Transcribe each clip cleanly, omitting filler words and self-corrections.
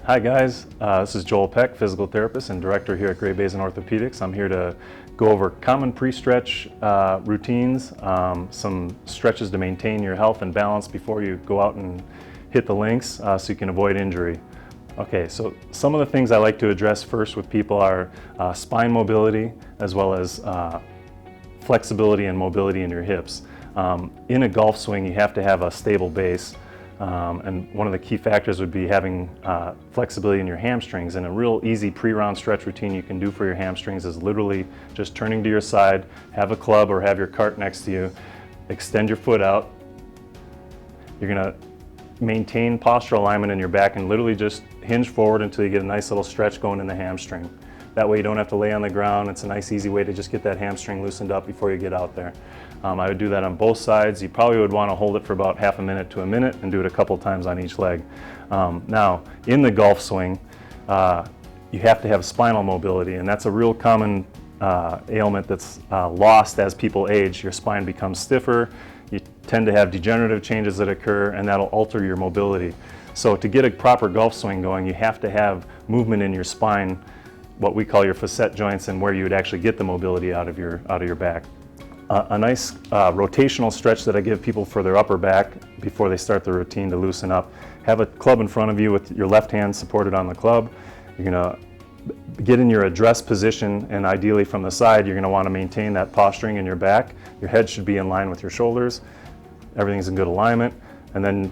Hi guys, this is Joel Peck, physical therapist and director here at Great Basin Orthopedics. I'm here to go over common pre-stretch routines, some stretches to maintain your health and balance before you go out and hit the links so you can avoid injury. Okay, so some of the things I like to address first with people are spine mobility as well as flexibility and mobility in your hips. In a golf swing, you have to have a stable base. And one of the key factors would be having flexibility in your hamstrings. And a real easy pre-round stretch routine you can do for your hamstrings is literally just turning to your side, have a club or have your cart next to you, extend your foot out. You're going to maintain postural alignment in your back and literally just hinge forward until you get a nice little stretch going in the hamstring. That way you don't have to lay on the ground. It's a nice easy way to just get that hamstring loosened up before you get out there. I would do that on both sides. You probably would want to hold it for about half a minute to a minute and do it a couple times on each leg. Now, in the golf swing, you have to have spinal mobility, and that's a real common ailment that's lost as people age. Your spine becomes stiffer, you tend to have degenerative changes that occur, and that'll alter your mobility. So to get a proper golf swing going, you have to have movement in your spine, what we call your facet joints, and where you would actually get the mobility out of your back. A nice rotational stretch that I give people for their upper back before they start the routine to loosen up. Have a club in front of you with your left hand supported on the club. You're going to get in your address position, and ideally from the side you're going to want to maintain that posturing in your back. Your head should be in line with your shoulders. Everything's in good alignment. And then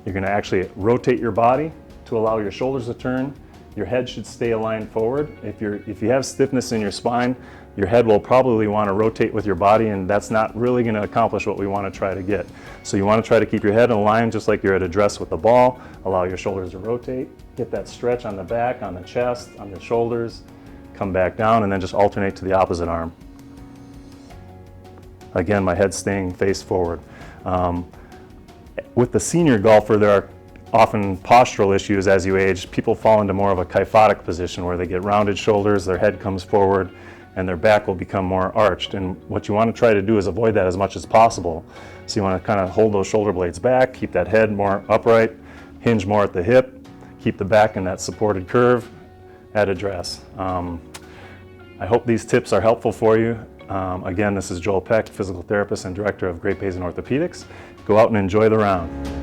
you're going to actually rotate your body to allow your shoulders to turn. Your head should stay aligned forward. If you have stiffness in your spine, your head will probably want to rotate with your body, and that's not really going to accomplish what we want to try to get. So you want to try to keep your head in line just like you're at address with the ball. Allow your shoulders to rotate. Get that stretch on the back, on the chest, on the shoulders. Come back down and then just alternate to the opposite arm. Again, my head staying face forward. With the senior golfer, there are often postural issues as you age. People fall into more of a kyphotic position where they get rounded shoulders, their head comes forward, and their back will become more arched. And what you want to try to do is avoid that as much as possible. So you want to kind of hold those shoulder blades back, keep that head more upright, hinge more at the hip, keep the back in that supported curve at address. I hope these tips are helpful for you. Again, this is Joel Peck, physical therapist and director of Great Basin Orthopedics. Go out and enjoy the round.